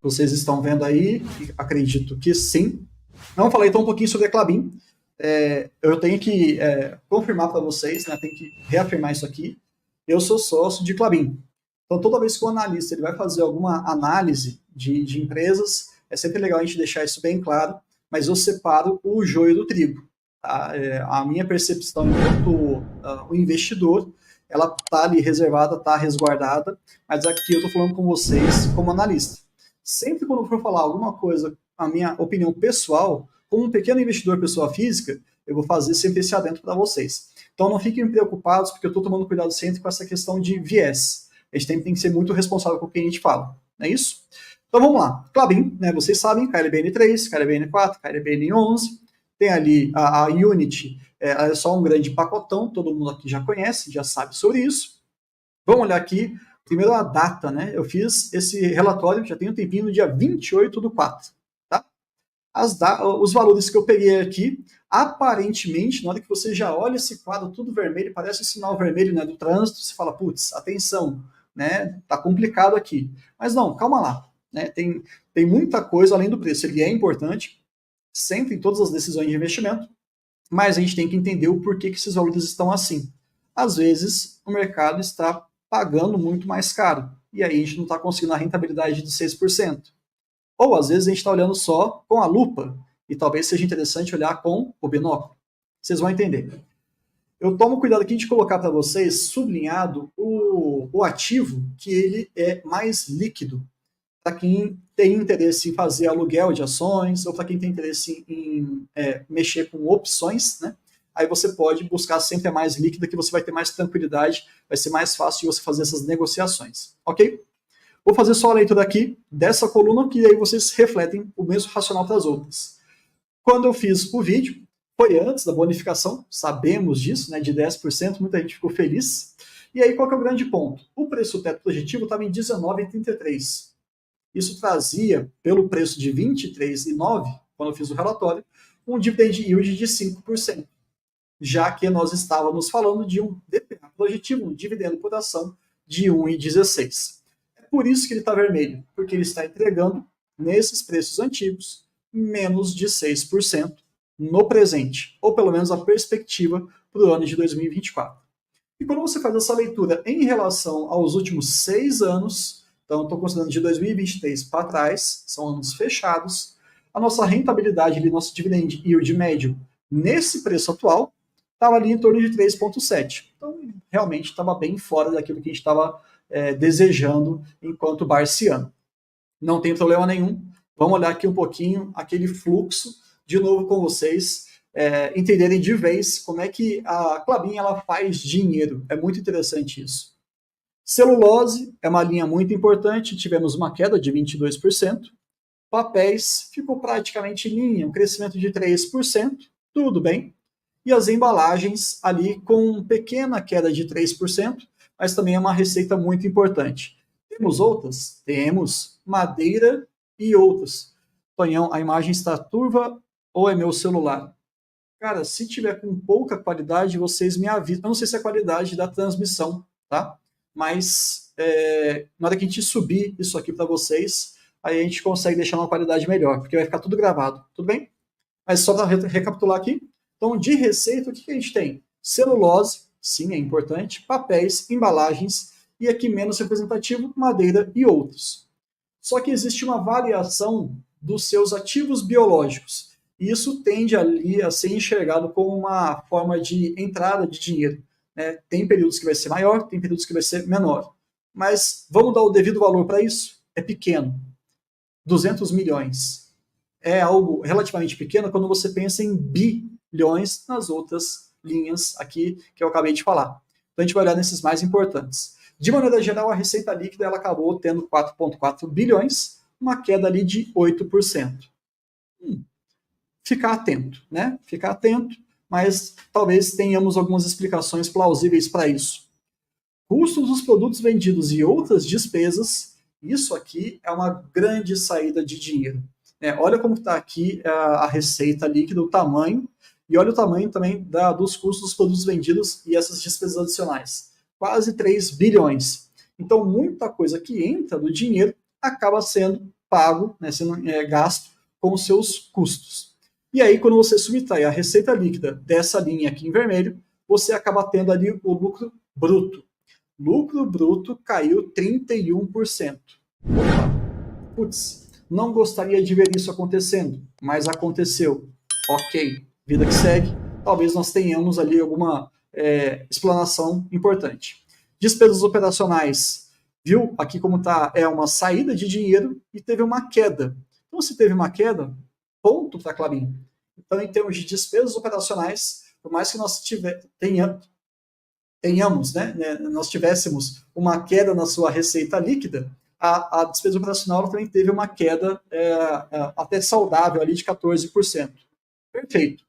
vocês estão vendo aí, acredito que sim. Vamos falar então um pouquinho sobre a Klabin. Eu tenho que confirmar para vocês, né, tenho que reafirmar isso aqui. Eu sou sócio de Klabin. Então, toda vez que o analista ele vai fazer alguma análise de empresas, é sempre legal a gente deixar isso bem claro, mas eu separo o joio do trigo. Tá? A minha percepção enquanto o investidor, ela está ali reservada, está resguardada, mas aqui eu estou falando com vocês como analista. Sempre quando eu for falar alguma coisa, a minha opinião pessoal, como um pequeno investidor pessoa física, eu vou fazer sempre esse adentro para vocês. Então não fiquem preocupados, porque eu estou tomando cuidado sempre com essa questão de viés. A gente tem que ser muito responsável com o que a gente fala, não é isso? Então vamos lá. Klabin, né, vocês sabem, KLBN3, KLBN4, KLBN11, tem ali a Unity, é só um grande pacotão, todo mundo aqui já conhece, já sabe sobre isso. Vamos olhar aqui, primeiro a data, né? Eu fiz esse relatório, já tem um tempinho, no dia 28/4. Tá? Os valores que eu peguei aqui, aparentemente, na hora que você já olha esse quadro tudo vermelho, parece o sinal vermelho, né, do trânsito, você fala, putz, atenção, né, tá complicado aqui. Mas não, calma lá, né, tem muita coisa além do preço, ele é importante, sempre em todas as decisões de investimento, mas a gente tem que entender o porquê que esses valores estão assim. Às vezes, o mercado está pagando muito mais caro, e aí a gente não está conseguindo a rentabilidade de 6%. Ou às vezes a gente está olhando só com a lupa, e talvez seja interessante olhar com o binóculo. Vocês vão entender. Eu tomo cuidado aqui de colocar para vocês sublinhado o ativo que ele é mais líquido, para quem tem interesse em fazer aluguel de ações, ou para quem tem interesse em mexer com opções, né? Aí você pode buscar sempre a mais líquida, que você vai ter mais tranquilidade, vai ser mais fácil de você fazer essas negociações, ok? Vou fazer só a leitura aqui dessa coluna, que aí vocês refletem o mesmo racional para as outras. Quando eu fiz o vídeo, foi antes da bonificação, sabemos disso, né, de 10%, muita gente ficou feliz. E aí, qual que é o grande ponto? O preço teto projetivo estava em R$19,33. Isso trazia, pelo preço de R$23,09, quando eu fiz o relatório, um dividend yield de 5%, já que nós estávamos falando de um DPA projetivo, um dividendo por ação de R$1,16. É por isso que ele está vermelho, porque ele está entregando, nesses preços antigos, menos de 6% no presente, ou pelo menos a perspectiva para o ano de 2024. E quando você faz essa leitura em relação aos últimos 6 anos, então estou considerando de 2023 para trás, são anos fechados, a nossa rentabilidade, ali, nosso dividend yield médio nesse preço atual, estava ali em torno de 3,7. Então, realmente estava bem fora daquilo que a gente estava desejando enquanto barciano. Não tem problema nenhum. Vamos olhar aqui um pouquinho aquele fluxo, de novo com vocês, entenderem de vez como é que a Klabin ela faz dinheiro. É muito interessante isso. Celulose é uma linha muito importante, tivemos uma queda de 22%. Papéis ficou praticamente em linha, um crescimento de 3%, tudo bem. E as embalagens ali com pequena queda de 3%, mas também é uma receita muito importante. Temos outras? Temos madeira e outras. Tonhão, a imagem está turva ou é meu celular? Cara, se tiver com pouca qualidade, vocês me avisam. Eu não sei se é a qualidade da transmissão, tá? Mas na hora que a gente subir isso aqui para vocês, aí a gente consegue deixar uma qualidade melhor, porque vai ficar tudo gravado, tudo bem? Mas só para recapitular aqui, então de receita, o que a gente tem? Celulose, sim, é importante, papéis, embalagens, e aqui menos representativo, madeira e outros. Só que existe uma variação dos seus ativos biológicos, e isso tende ali a ser enxergado como uma forma de entrada de dinheiro. Né? Tem períodos que vai ser maior, tem períodos que vai ser menor. Mas vamos dar o devido valor para isso? É pequeno. 200 milhões. É algo relativamente pequeno quando você pensa em bilhões nas outras linhas aqui que eu acabei de falar. Então a gente vai olhar nesses mais importantes. De maneira geral, a receita líquida ela acabou tendo 4,4 bilhões, uma queda ali de 8%. Ficar atento, né? Ficar atento, mas talvez tenhamos algumas explicações plausíveis para isso. Custos dos produtos vendidos e outras despesas, isso aqui é uma grande saída de dinheiro. Olha como está aqui a receita líquida, o tamanho, e olha o tamanho também dos custos dos produtos vendidos e essas despesas adicionais. Quase 3 bilhões. Então, muita coisa que entra do dinheiro acaba sendo pago, né, sendo gasto com os seus custos. E aí, quando você subtrai a receita líquida dessa linha aqui em vermelho, você acaba tendo ali o lucro bruto. Lucro bruto caiu 31%. Opa, putz, não gostaria de ver isso acontecendo, mas aconteceu. Ok, vida que segue. Talvez nós tenhamos ali alguma explanação importante. Despesas operacionais, viu? Aqui como está, é uma saída de dinheiro e teve uma queda. Então, se teve uma queda, ponto para a Klabin. Então, em termos de despesas operacionais, por mais que nós tenhamos, né, nós tivéssemos uma queda na sua receita líquida, a despesa operacional também teve uma queda até saudável ali de 14%. Perfeito.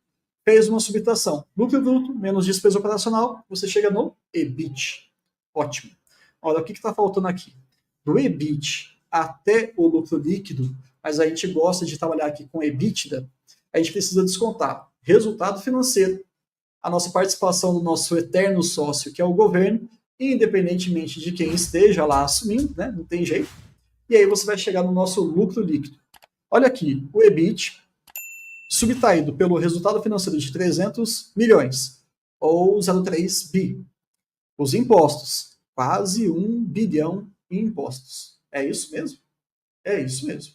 Fez uma subtração. Lucro bruto menos despesa operacional, você chega no EBIT. Ótimo. Olha, o que está faltando aqui? Do EBIT até o lucro líquido, mas a gente gosta de trabalhar aqui com EBITDA, a gente precisa descontar resultado financeiro, a nossa participação do nosso eterno sócio, que é o governo, independentemente de quem esteja lá assumindo, né? Não tem jeito. E aí você vai chegar no nosso lucro líquido. Olha aqui, o EBIT subtraído pelo resultado financeiro de 300 milhões, ou 0,3 bi. Os impostos, quase 1 bilhão em impostos. É isso mesmo? É isso mesmo.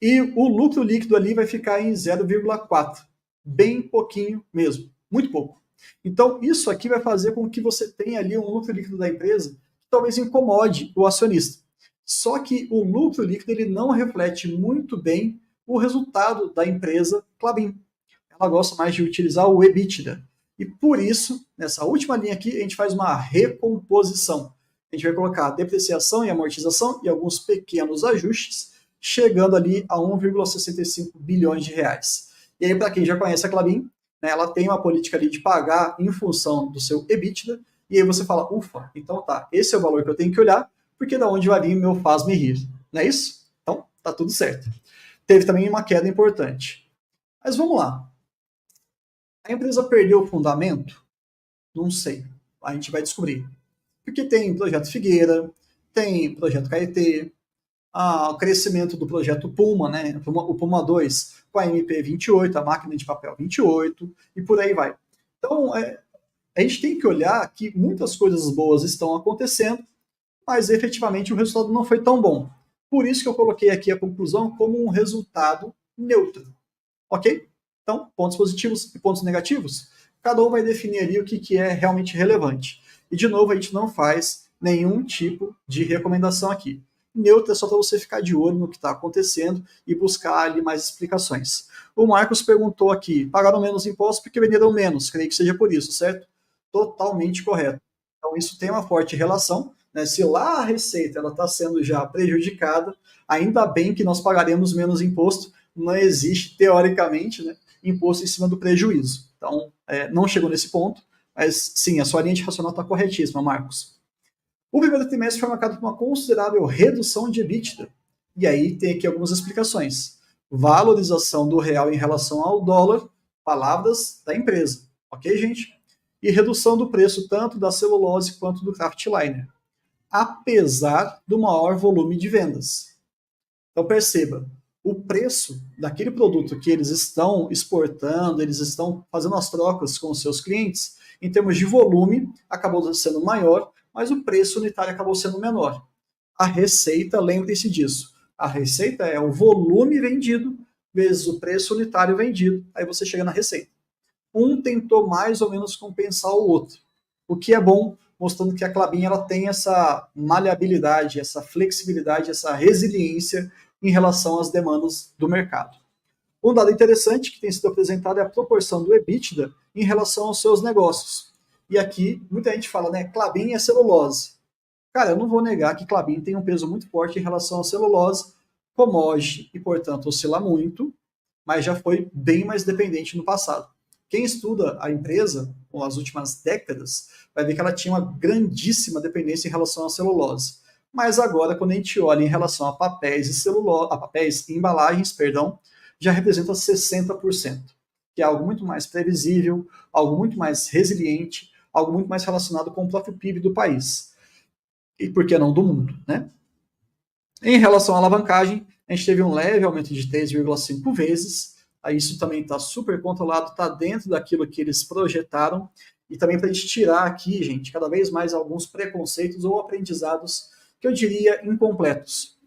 E o lucro líquido ali vai ficar em 0,4. Bem pouquinho mesmo. Muito pouco. Então, isso aqui vai fazer com que você tenha ali um lucro líquido da empresa que talvez incomode o acionista. Só que o lucro líquido ele não reflete muito bem o resultado da empresa Klabin. Ela gosta mais de utilizar o EBITDA. E por isso, nessa última linha aqui, a gente faz uma recomposição. A gente vai colocar depreciação e amortização e alguns pequenos ajustes, chegando ali a 1,65 bilhões de reais. E aí, para quem já conhece a Klabin, né, ela tem uma política ali de pagar em função do seu EBITDA, e aí você fala, ufa, então tá, esse é o valor que eu tenho que olhar, porque da onde vai vir meu faz-me rir. Não é isso? Então, tá tudo certo. Teve também uma queda importante. Mas vamos lá. A empresa perdeu o fundamento? Não sei. A gente vai descobrir. Porque tem projeto Figueira, tem projeto Caetê, o crescimento do projeto Puma, né? O Puma 2 com a MP28, a máquina de papel 28, e por aí vai. Então, a gente tem que olhar que muitas coisas boas estão acontecendo, mas efetivamente o resultado não foi tão bom. Por isso que eu coloquei aqui a conclusão como um resultado neutro. Ok? Então, pontos positivos e pontos negativos, cada um vai definir ali o que é realmente relevante. E, de novo, a gente não faz nenhum tipo de recomendação aqui. Neutro é só para você ficar de olho no que está acontecendo e buscar ali mais explicações. O Marcos perguntou aqui, pagaram menos impostos porque venderam menos, creio que seja por isso, certo? Totalmente correto. Então, isso tem uma forte relação, né? Se lá a receita está sendo já prejudicada, ainda bem que nós pagaremos menos imposto, não existe, teoricamente, né, imposto em cima do prejuízo. Então, não chegou nesse ponto, mas sim, a sua linha de racional está corretíssima, Marcos. O primeiro trimestre foi marcado por uma considerável redução de EBITDA. E aí tem aqui algumas explicações. Valorização do real em relação ao dólar, palavras da empresa. Ok, gente? E redução do preço tanto da celulose quanto do kraftliner, apesar do maior volume de vendas. Então perceba, o preço daquele produto que eles estão exportando, eles estão fazendo as trocas com os seus clientes, em termos de volume, acabou sendo maior, mas o preço unitário acabou sendo menor. A receita, lembre-se disso, a receita é o volume vendido vezes o preço unitário vendido, aí você chega na receita. Um tentou mais ou menos compensar o outro, o que é bom, mostrando que a Klabin ela tem essa maleabilidade, essa flexibilidade, essa resiliência em relação às demandas do mercado. Um dado interessante que tem sido apresentado é a proporção do EBITDA em relação aos seus negócios. E aqui, muita gente fala, né, Klabin é celulose. Cara, eu não vou negar que Klabin tem um peso muito forte em relação à celulose, commodity, e portanto oscila muito, mas já foi bem mais dependente no passado. Quem estuda a empresa, com as últimas décadas, vai ver que ela tinha uma grandíssima dependência em relação à celulose. Mas agora, quando a gente olha em relação a papéis e celulose, a papéis e embalagens, perdão, já representa 60%, que é algo muito mais previsível, algo muito mais resiliente, algo muito mais relacionado com o próprio PIB do país. E por que não do mundo, né? Em relação à alavancagem, a gente teve um leve aumento de 3,5 vezes, aí isso também está super controlado, está dentro daquilo que eles projetaram, e também para a gente tirar aqui, gente, cada vez mais alguns preconceitos ou aprendizados que eu diria incompletos.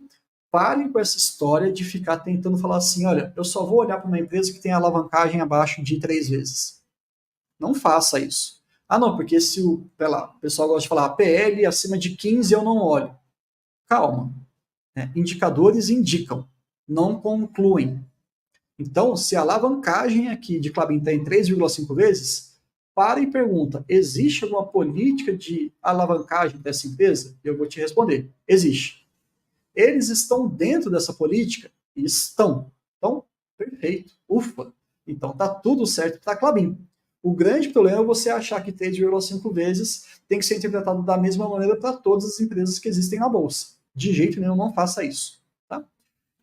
Parem com essa história de ficar tentando falar assim, olha, eu só vou olhar para uma empresa que tem alavancagem abaixo de 3 vezes. Não faça isso. Ah, não, porque se o pessoal gosta de falar PL acima de 15 eu não olho. Calma. Né? Indicadores indicam, não concluem. Então, se a alavancagem aqui de Klabin está em 3,5 vezes, para e pergunta, existe alguma política de alavancagem dessa empresa? Eu vou te responder, existe. Eles estão dentro dessa política? Estão. Então, perfeito, ufa. Então tá tudo certo para a Klabin. O grande problema é você achar que 3,5 vezes tem que ser interpretado da mesma maneira para todas as empresas que existem na Bolsa. De jeito nenhum, não faça isso. Tá?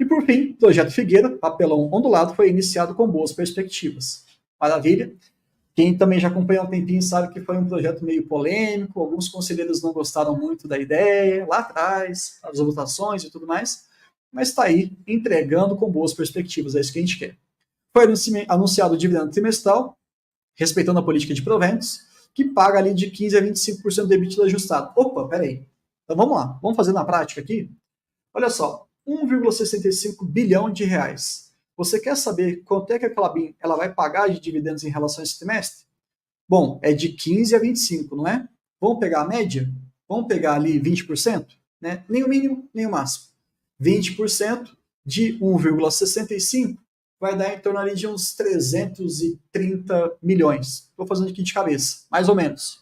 E por fim, Projeto Figueira, papelão ondulado, foi iniciado com boas perspectivas. Maravilha. Quem também já acompanha há um tempinho sabe que foi um projeto meio polêmico, alguns conselheiros não gostaram muito da ideia, lá atrás, as votações e tudo mais, mas está aí, entregando com boas perspectivas, é isso que a gente quer. Foi anunciado o dividendo trimestral, respeitando a política de proventos, que paga ali de 15% a 25% do EBITDA ajustado. Opa, peraí. Então vamos lá, vamos fazer na prática aqui? Olha só, 1,65 bilhão de reais. Você quer saber quanto é que a Klabin ela vai pagar de dividendos em relação a esse trimestre? Bom, é de 15 a 25, não é? Vamos pegar a média? Vamos pegar ali 20%? Né? Nem o mínimo, nem o máximo. 20% de 1,65 vai dar em torno ali de uns 330 milhões. Estou fazendo aqui de cabeça, mais ou menos.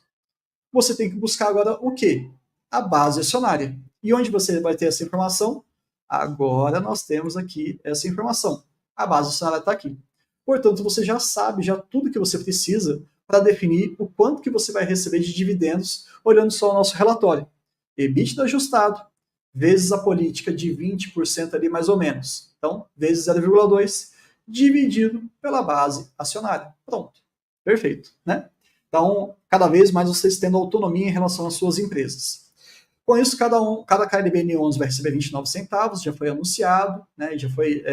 Você tem que buscar agora o quê? A base acionária. E onde você vai ter essa informação? Agora nós temos aqui essa informação. A base acionária está aqui. Portanto, você já sabe já tudo que você precisa para definir o quanto que você vai receber de dividendos, olhando só o nosso relatório. EBITDA ajustado, vezes a política de 20% ali mais ou menos. Então, vezes 0,2, dividido pela base acionária. Pronto. Perfeito, né? Então, cada vez mais vocês tendo autonomia em relação às suas empresas. Com isso, cada KLBN11 vai receber 29 centavos, já foi anunciado, né, já foi,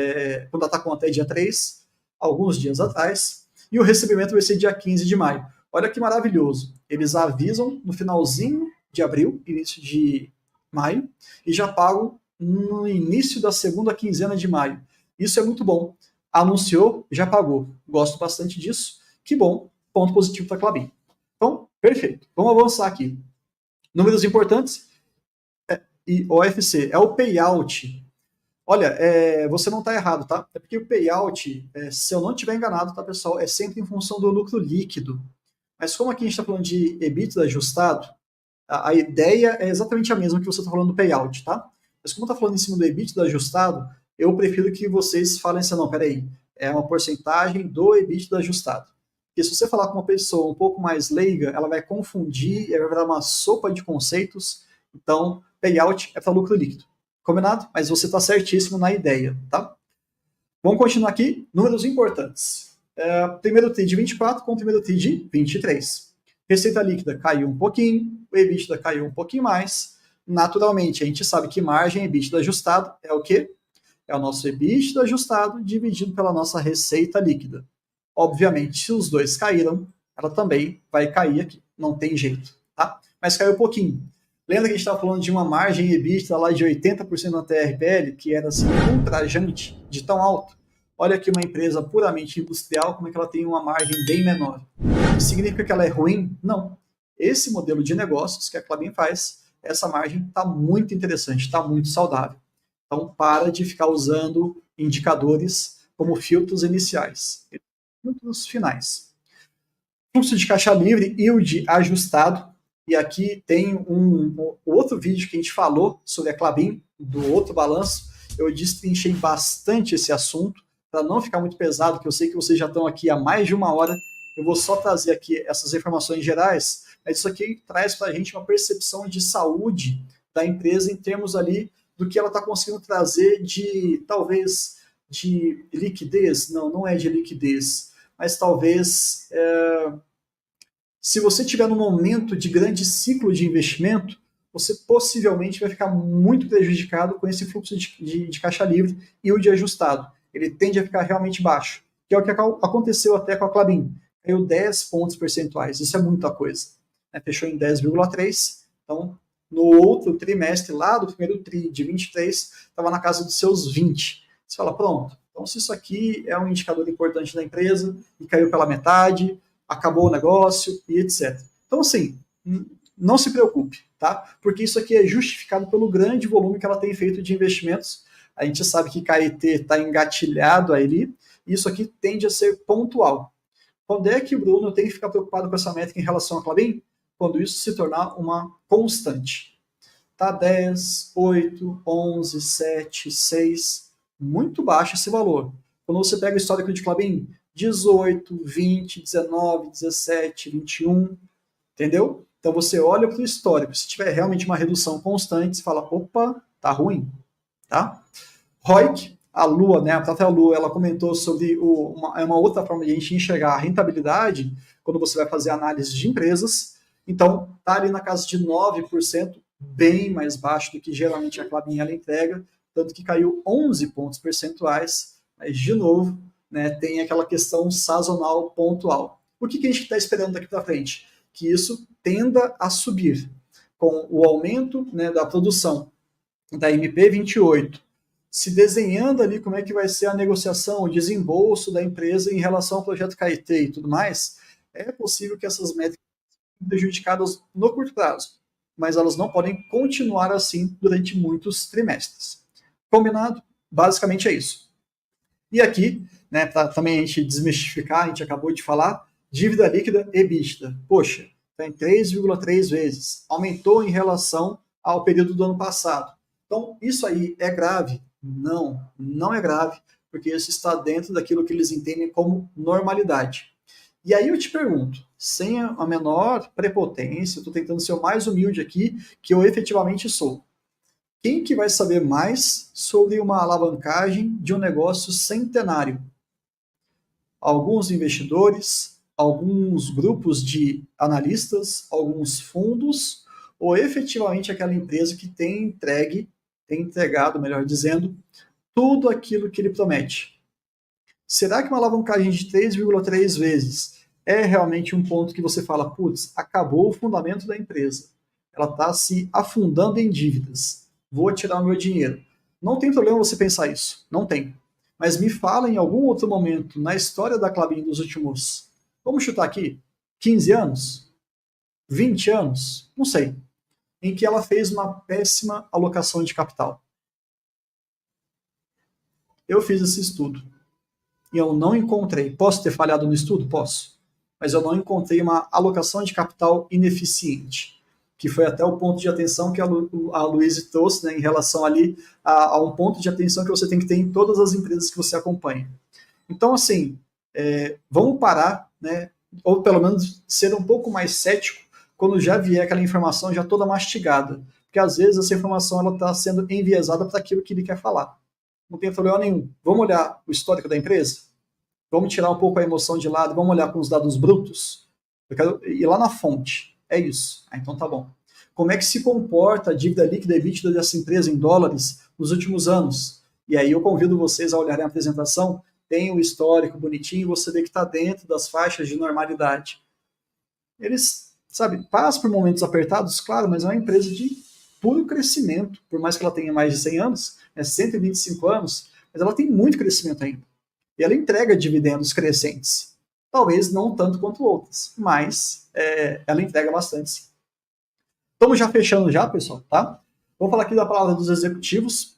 quando está com até dia 3, alguns dias atrás, e o recebimento vai ser dia 15 de maio. Olha que maravilhoso, eles avisam no finalzinho de abril, início de maio, e já pagam no início da segunda quinzena de maio. Isso é muito bom. Anunciou, já pagou. Gosto bastante disso. Que bom, ponto positivo para a Klabin. Então, perfeito. Vamos avançar aqui. Números importantes. E OFC é o payout. Olha, você não está errado, tá? É porque o payout, se eu não estiver enganado, tá, pessoal, é sempre em função do lucro líquido. Mas como aqui a gente está falando de EBITDA ajustado, a ideia é exatamente a mesma que você está falando do payout, tá? Mas como está falando em cima do EBITDA ajustado, eu prefiro que vocês falem assim, não, peraí, é uma porcentagem do EBITDA ajustado. Porque se você falar com uma pessoa um pouco mais leiga, ela vai confundir, vai virar uma sopa de conceitos. Então, payout é para lucro líquido. Combinado? Mas você está certíssimo na ideia, tá? Vamos continuar aqui. Números importantes. Primeiro TRI de 24 com o primeiro TRI de 23. Receita líquida caiu um pouquinho, o EBITDA caiu um pouquinho mais. Naturalmente, a gente sabe que margem EBITDA ajustado é o quê? É o nosso EBITDA ajustado dividido pela nossa receita líquida. Obviamente, se os dois caíram, ela também vai cair aqui. Não tem jeito, tá? Mas caiu um pouquinho. Lembra que a gente estava falando de uma margem EBITDA lá de 80% na TRPL, que era assim, ultrajante, de tão alto? Olha aqui uma empresa puramente industrial, como é que ela tem uma margem bem menor. Significa que ela é ruim? Não. Esse modelo de negócios que a Klabin faz, essa margem está muito interessante, está muito saudável. Então, para de ficar usando indicadores como filtros iniciais. Filtros finais. Fluxo de caixa livre, yield ajustado. E aqui tem um outro vídeo que a gente falou sobre a Klabin, do outro balanço. Eu destrinchei bastante esse assunto, para não ficar muito pesado, que eu sei que vocês já estão aqui há mais de uma hora. Eu vou só trazer aqui essas informações gerais, mas isso aqui traz para a gente uma percepção de saúde da empresa em termos ali do que ela está conseguindo trazer de, talvez, de liquidez. Não, não é de liquidez, mas talvez... se você tiver num momento de grande ciclo de investimento, você possivelmente vai ficar muito prejudicado com esse fluxo de caixa livre e o de ajustado. Ele tende a ficar realmente baixo, que é o que aconteceu até com a Klabin. Caiu 10 pontos percentuais, isso é muita coisa. Fechou em 10,3, então no outro trimestre, lá do primeiro TRI de 23, estava na casa dos seus 20. Você fala, pronto, então se isso aqui é um indicador importante da empresa e caiu pela metade, acabou o negócio e etc. Então, assim, não se preocupe, tá? Porque isso aqui é justificado pelo grande volume que ela tem feito de investimentos. A gente sabe que KIT está engatilhado ali, e isso aqui tende a ser pontual. Quando é que o Bruno tem que ficar preocupado com essa métrica em relação à Klabin? Quando isso se tornar uma constante. Tá 10, 8, 11, 7, 6, muito baixo esse valor. Quando você pega o histórico de Klabin, 18, 20, 19, 17, 21, entendeu? Então você olha para o histórico, se tiver realmente uma redução constante, você fala, opa, tá ruim, tá? ROIC, a Lua, né, a própria Lua, ela comentou sobre uma outra forma de a gente enxergar a rentabilidade quando você vai fazer análise de empresas. Então, tá ali na casa de 9%, bem mais baixo do que geralmente a Klabin ela entrega, tanto que caiu 11 pontos percentuais, mas, de novo, né, tem aquela questão sazonal pontual. O que a gente está esperando daqui para frente? Que isso tenda a subir com o aumento, né, da produção da MP28, se desenhando ali como é que vai ser a negociação, o desembolso da empresa em relação ao projeto KIT e tudo mais, é possível que essas métricas sejam prejudicadas no curto prazo, mas elas não podem continuar assim durante muitos trimestres. Combinado? Basicamente é isso. E aqui, né, para também a gente desmistificar, a gente acabou de falar, dívida líquida EBITDA. Poxa, está em 3,3 vezes. Aumentou em relação ao período do ano passado. Então, isso aí é grave? Não, não é grave, porque isso está dentro daquilo que eles entendem como normalidade. E aí eu te pergunto, sem a menor prepotência, estou tentando ser o mais humilde aqui, que eu efetivamente sou. Quem que vai saber mais sobre uma alavancagem de um negócio centenário? Alguns investidores, alguns grupos de analistas, alguns fundos, ou efetivamente aquela empresa que tem entregado, melhor dizendo, tudo aquilo que ele promete. Será que uma alavancagem de 3,3 vezes é realmente um ponto que você fala, putz, acabou o fundamento da empresa, ela está se afundando em dívidas, vou tirar o meu dinheiro. Não tem problema você pensar isso, não tem. Mas me fala em algum outro momento na história da Klabin dos últimos, vamos chutar aqui, 15 anos? 20 anos? Não sei. Em que ela fez uma péssima alocação de capital. Eu fiz esse estudo e eu não encontrei. Posso ter falhado no estudo? Posso. Mas eu não encontrei uma alocação de capital ineficiente, que foi até o ponto de atenção que a Luísa trouxe, né, em relação ali a um ponto de atenção que você tem que ter em todas as empresas que você acompanha. Então, assim, vamos parar, né, ou pelo menos ser um pouco mais cético quando já vier aquela informação já toda mastigada. Porque às vezes essa informação está sendo enviesada para aquilo que ele quer falar. Não tem problema nenhum. Vamos olhar o histórico da empresa? Vamos tirar um pouco a emoção de lado, vamos olhar com os dados brutos? Eu quero ir lá na fonte. É isso. Então tá bom. Como é que se comporta a dívida líquida e EBITDA dessa empresa em dólares nos últimos anos? E aí eu convido vocês a olharem a apresentação, tem o histórico bonitinho, você vê que está dentro das faixas de normalidade. Eles, sabe, passam por momentos apertados, claro, mas é uma empresa de puro crescimento, por mais que ela tenha mais de 100 anos, 125 anos, mas ela tem muito crescimento ainda. E ela entrega dividendos crescentes. Talvez não tanto quanto outras, mas ela entrega bastante, sim. Estamos já fechando já, pessoal, tá? Vamos falar aqui da palavra dos executivos.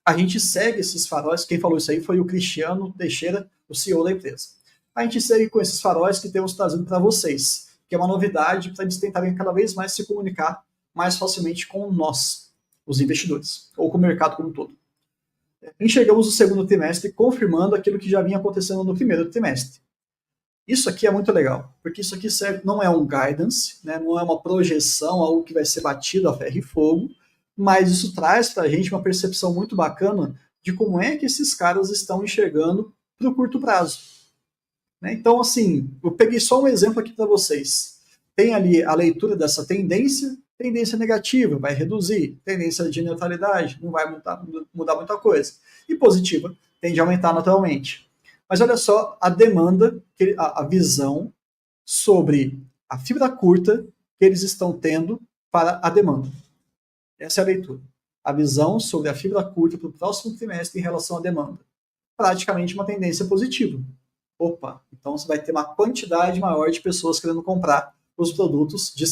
A gente segue esses faróis, quem falou isso aí foi o Cristiano Teixeira, o CEO da empresa. A gente segue com esses faróis que temos trazido para vocês, que é uma novidade para eles tentarem cada vez mais se comunicar mais facilmente com nós, os investidores, ou com o mercado como um todo. Enxergamos o segundo trimestre confirmando aquilo que já vinha acontecendo no primeiro trimestre. Isso aqui é muito legal, porque isso aqui serve, não é um guidance, né, não é uma projeção, algo que vai ser batido a ferro e fogo, mas isso traz para a gente uma percepção muito bacana de como é que esses caras estão enxergando para o curto prazo. Né? Então, assim, eu peguei só um exemplo aqui para vocês. Tem ali a leitura dessa tendência Tendência negativa, vai reduzir. Tendência de neutralidade, não vai mudar muita coisa. E positiva, tende a aumentar naturalmente. Mas olha só a demanda, a visão sobre a fibra curta que eles estão tendo para a demanda. Essa é a leitura. A visão sobre a fibra curta para o próximo trimestre em relação à demanda. Praticamente uma tendência positiva. Opa, então você vai ter uma quantidade maior de pessoas querendo comprar os produtos de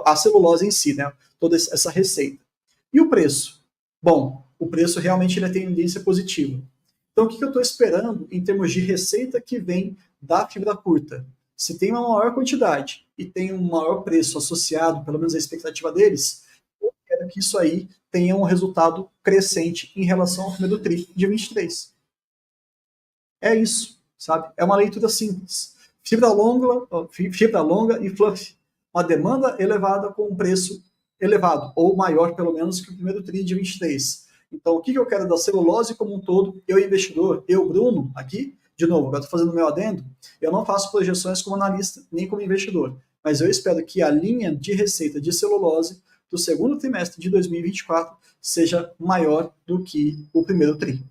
a celulose em si, né? Toda essa receita. E o preço? Bom, o preço realmente ele tem tendência positiva. Então, o que eu estou esperando em termos de receita que vem da fibra curta? Se tem uma maior quantidade e tem um maior preço associado, pelo menos a expectativa deles, eu quero que isso aí tenha um resultado crescente em relação ao primeiro TRI de 23. É isso, sabe? É uma leitura simples. Fibra longa e fluff. Uma demanda elevada com um preço elevado, ou maior pelo menos que o primeiro TRI de 23. Então, o que eu quero da celulose como um todo? Eu, investidor, eu, Bruno, aqui, de novo, agora estou fazendo meu adendo, eu não faço projeções como analista, nem como investidor, mas eu espero que a linha de receita de celulose do segundo trimestre de 2024 seja maior do que o primeiro TRI.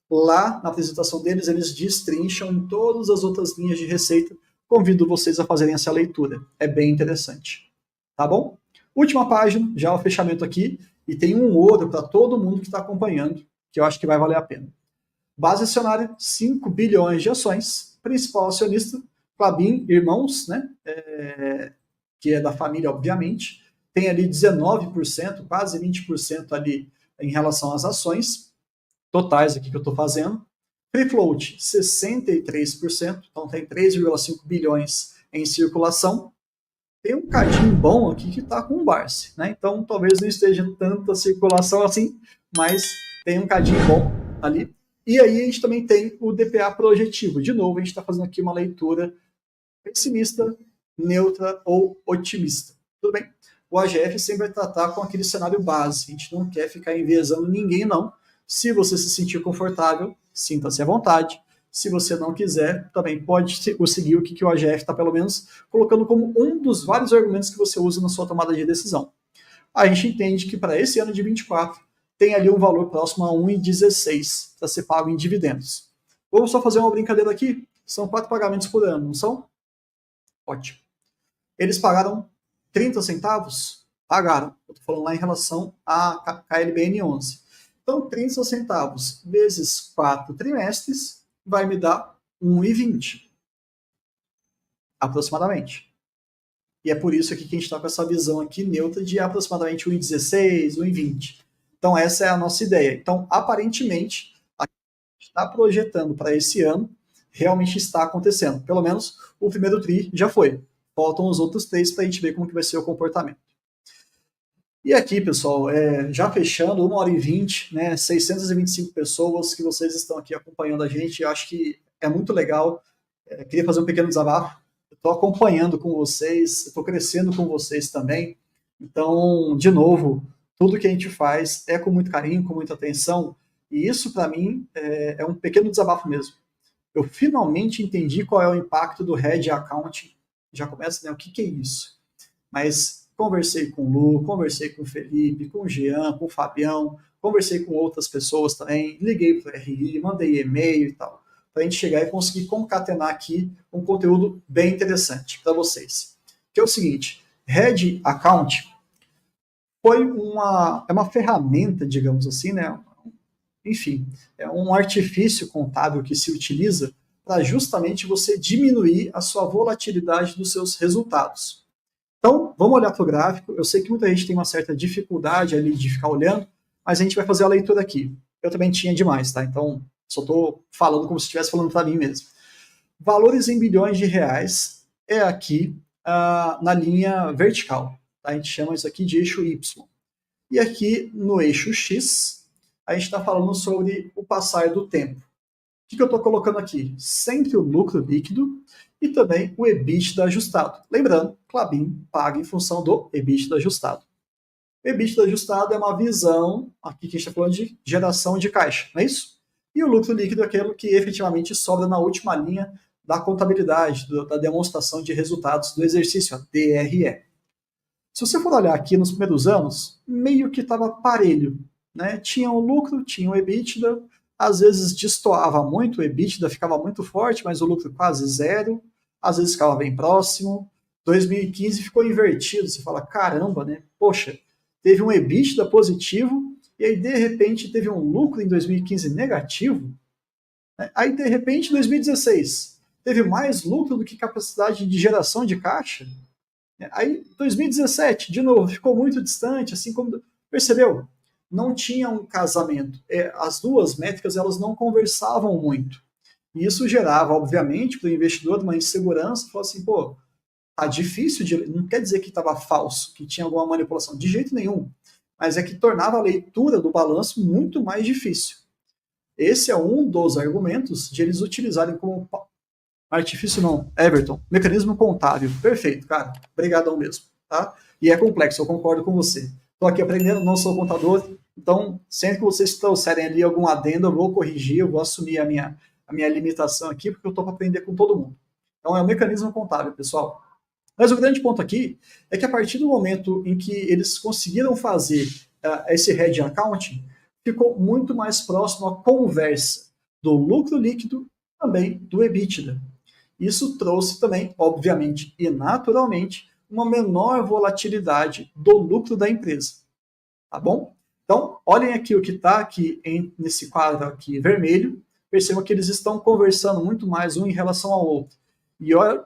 Lá na apresentação deles, eles destrincham em todas as outras linhas de receita. Convido vocês a fazerem essa leitura. É bem interessante. Tá bom? Última página, já o fechamento aqui. E tem um ouro para todo mundo que está acompanhando, que eu acho que vai valer a pena. Base acionária, 5 bilhões de ações. Principal acionista, Klabin Irmãos, né? Que é da família, obviamente. Tem ali 19%, quase 20% ali em relação às ações totais aqui que eu estou fazendo. Free float, 63%, então tem 3,5 bilhões em circulação. Tem um cadinho bom aqui que está com o Barsi, né? Então talvez não esteja tanta circulação assim, mas tem um cadinho bom ali. E aí a gente também tem o DPA projetivo. De novo, a gente está fazendo aqui uma leitura pessimista, neutra ou otimista. Tudo bem? O AGF sempre vai tratar com aquele cenário base. A gente não quer ficar enviesando ninguém, não. Se você se sentir confortável, sinta-se à vontade. Se você não quiser, também pode seguir o que o AGF está, pelo menos, colocando como um dos vários argumentos que você usa na sua tomada de decisão. A gente entende que para esse ano de 24 tem ali um valor próximo a 1,16 para ser pago em dividendos. Vamos só fazer uma brincadeira aqui? São 4 pagamentos por ano, não são? Ótimo. Eles pagaram 30 centavos? Pagaram. Eu estou falando lá em relação à KLBN 11. Então, 30 centavos vezes 4 trimestres vai me dar 1,20 aproximadamente. E é por isso aqui que a gente está com essa visão aqui neutra de aproximadamente 1,16, 1,20. Então, essa é a nossa ideia. Então, aparentemente, a gente está projetando para esse ano, realmente está acontecendo. Pelo menos o primeiro TRI já foi. Faltam os outros 3 para a gente ver como que vai ser o comportamento. E aqui, pessoal, já fechando, 1h20, né, 625 pessoas que vocês estão aqui acompanhando a gente. Eu acho que é muito legal. Queria fazer um pequeno desabafo. Estou acompanhando com vocês, estou crescendo com vocês também. Então, de novo, tudo que a gente faz é com muito carinho, com muita atenção. E isso, para mim, é um pequeno desabafo mesmo. Eu finalmente entendi qual é o impacto do Hedge Accounting. Já começa, né? O que é isso? Mas conversei com o Lu, conversei com o Felipe, com o Jean, com o Fabião, conversei com outras pessoas também, liguei para o RI, mandei e-mail e tal, para a gente chegar e conseguir concatenar aqui um conteúdo bem interessante para vocês. Que é o seguinte, Hedge Account foi uma ferramenta, digamos assim, né? Enfim, é um artifício contábil que se utiliza para justamente você diminuir a sua volatilidade dos seus resultados. Então, vamos olhar para o gráfico. Eu sei que muita gente tem uma certa dificuldade ali de ficar olhando, mas a gente vai fazer a leitura aqui. Eu também tinha demais, tá? Então, só estou falando como se estivesse falando para mim mesmo. Valores em bilhões de reais é aqui na linha vertical. Tá? A gente chama isso aqui de eixo Y. E aqui no eixo X, a gente está falando sobre o passar do tempo. O que eu estou colocando aqui? Sempre o lucro líquido e também o EBITDA ajustado. Lembrando, Klabin paga em função do EBITDA ajustado. O EBITDA ajustado é uma visão, aqui que a gente está falando de geração de caixa, não é isso? E o lucro líquido é aquilo que efetivamente sobra na última linha da contabilidade, da demonstração de resultados do exercício, a DRE. Se você for olhar aqui nos primeiros anos, meio que estava parelho, né? Tinha o lucro, tinha o EBITDA, às vezes destoava muito, o EBITDA ficava muito forte, mas o lucro quase zero, às vezes ficava bem próximo. 2015 ficou invertido, você fala, caramba, né? Poxa, teve um EBITDA positivo e aí de repente teve um lucro em 2015 negativo, né? Aí de repente 2016 teve mais lucro do que capacidade de geração de caixa. Aí 2017, de novo, ficou muito distante, assim como percebeu, não tinha um casamento. As duas métricas elas não conversavam muito. E isso gerava, obviamente, para o investidor uma insegurança, falou assim, pô, tá difícil de. Não quer dizer que estava falso, que tinha alguma manipulação, de jeito nenhum. Mas é que tornava a leitura do balanço muito mais difícil. Esse é um dos argumentos de eles utilizarem como artifício não, Everton, mecanismo contábil. Perfeito, cara. Obrigadão mesmo, tá? E é complexo, eu concordo com você. Estou aqui aprendendo, não sou contador, então sempre que vocês trouxerem ali algum adendo, eu vou corrigir, eu vou assumir a minha limitação aqui, porque eu estou para aprender com todo mundo. Então é o mecanismo contábil, pessoal. Mas o grande ponto aqui é que a partir do momento em que eles conseguiram fazer esse hedge accounting, ficou muito mais próximo à conversa do lucro líquido também do EBITDA. Isso trouxe também, obviamente e naturalmente, uma menor volatilidade do lucro da empresa. Tá bom? Então, olhem aqui o que está aqui nesse quadro aqui vermelho. Percebam que eles estão conversando muito mais um em relação ao outro.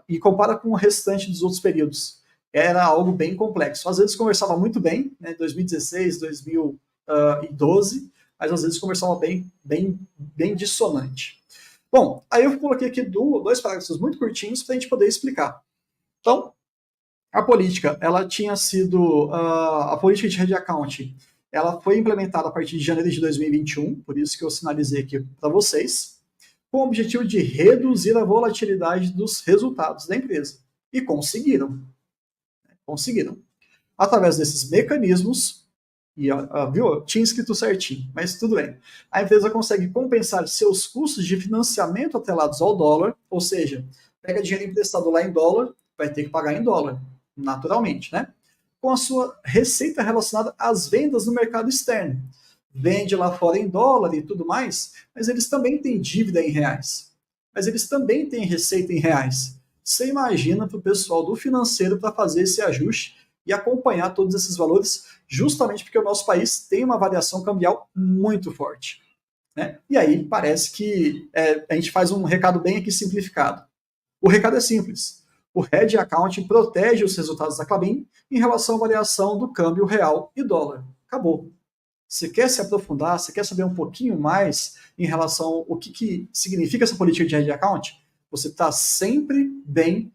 E compara com o restante dos outros períodos. Era algo bem complexo. Às vezes conversava muito bem, né, 2016, 2012, mas às vezes conversava bem dissonante. Bom, aí eu coloquei aqui dois parágrafos muito curtinhos para a gente poder explicar. Então, a política, ela tinha sido, a política de hedge accounting, ela foi implementada a partir de janeiro de 2021, por isso que eu sinalizei aqui para vocês, com o objetivo de reduzir a volatilidade dos resultados da empresa. E conseguiram. Conseguiram. Através desses mecanismos, e viu, tinha escrito certinho, mas tudo bem. A empresa consegue compensar seus custos de financiamento atrelados ao dólar, ou seja, pega dinheiro emprestado lá em dólar, vai ter que pagar em dólar, naturalmente, né? Com a sua receita relacionada às vendas no mercado externo. Vende lá fora em dólar e tudo mais, mas eles também têm dívida em reais. Mas eles também têm receita em reais. Você imagina para o pessoal do financeiro para fazer esse ajuste e acompanhar todos esses valores, justamente porque o nosso país tem uma variação cambial muito forte. Né? E aí parece que a gente faz um recado bem aqui simplificado. O recado é simples. O hedge accounting protege os resultados da Klabin em relação à variação do câmbio real e dólar. Acabou. Você quer se aprofundar, você quer saber um pouquinho mais em relação ao que significa essa política de hedge accounting? Você está sempre bem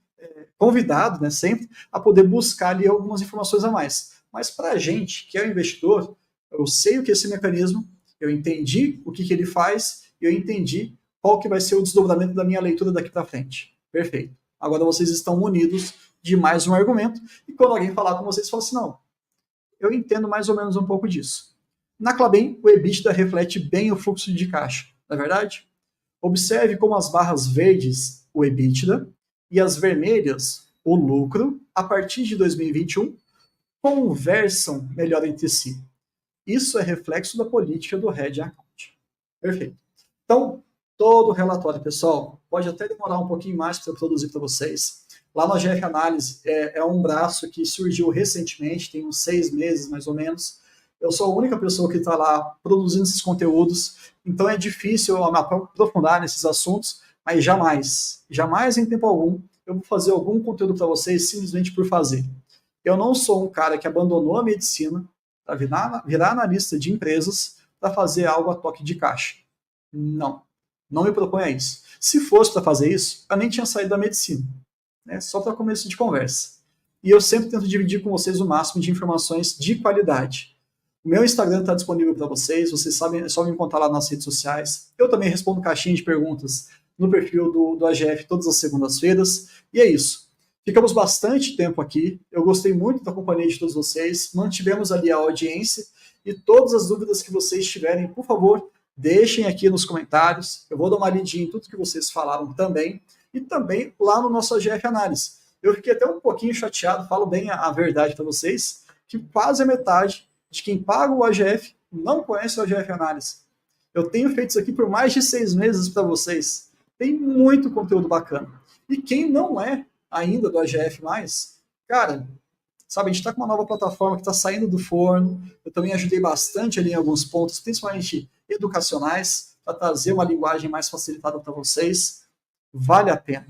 convidado, né, sempre, a poder buscar ali algumas informações a mais. Mas para a gente, que é o investidor, eu sei o que é esse mecanismo, eu entendi o que ele faz, e eu entendi qual que vai ser o desdobramento da minha leitura daqui para frente. Perfeito. Agora vocês estão munidos de mais um argumento, e quando alguém falar com vocês, fala assim, não, eu entendo mais ou menos um pouco disso. Na Klabin, o EBITDA reflete bem o fluxo de caixa, não é verdade? Observe como as barras verdes, o EBITDA, e as vermelhas, o lucro, a partir de 2021, conversam melhor entre si. Isso é reflexo da política do hedge account. Perfeito. Então, todo o relatório, pessoal, pode até demorar um pouquinho mais para eu produzir para vocês. Lá no GF Análise é um braço que surgiu recentemente, tem uns 6 meses mais ou menos. Eu sou a única pessoa que está lá produzindo esses conteúdos, então é difícil eu me aprofundar nesses assuntos, mas jamais em tempo algum, eu vou fazer algum conteúdo para vocês simplesmente por fazer. Eu não sou um cara que abandonou a medicina para virar analista de empresas para fazer algo a toque de caixa. Não me proponho a isso. Se fosse para fazer isso, eu nem tinha saído da medicina, né? Só para começo de conversa. E eu sempre tento dividir com vocês o máximo de informações de qualidade. O meu Instagram está disponível para vocês sabem, é só me encontrar lá nas redes sociais. Eu também respondo caixinha de perguntas no perfil do AGF todas as segundas-feiras. E é isso. Ficamos bastante tempo aqui. Eu gostei muito da companhia de todos vocês. Mantivemos ali a audiência. E todas as dúvidas que vocês tiverem, por favor, deixem aqui nos comentários. Eu vou dar uma lidinha em tudo que vocês falaram também. E também lá no nosso AGF Análise. Eu fiquei até um pouquinho chateado, falo bem a verdade para vocês, que quase a metade de quem paga o AGF não conhece o AGF Análise. Eu tenho feito isso aqui por mais de 6 meses para vocês. Tem muito conteúdo bacana. E quem não é ainda do AGF+, cara, sabe, a gente está com uma nova plataforma que está saindo do forno. Eu também ajudei bastante ali em alguns pontos, principalmente educacionais, para trazer uma linguagem mais facilitada para vocês. Vale a pena.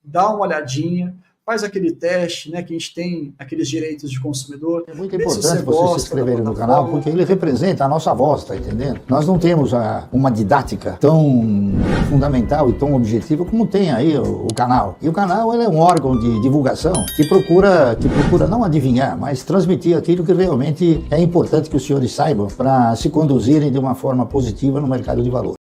Dá uma olhadinha, faz aquele teste, né, que a gente tem aqueles direitos de consumidor. É muito importante vocês se inscreverem no canal, porque ele representa a nossa voz, tá entendendo? Nós não temos uma didática tão fundamental e tão objetiva como tem aí o canal. E o canal ele é um órgão de divulgação que procura não adivinhar, mas transmitir aquilo que realmente é importante que os senhores saibam para se conduzirem de uma forma positiva no mercado de valores.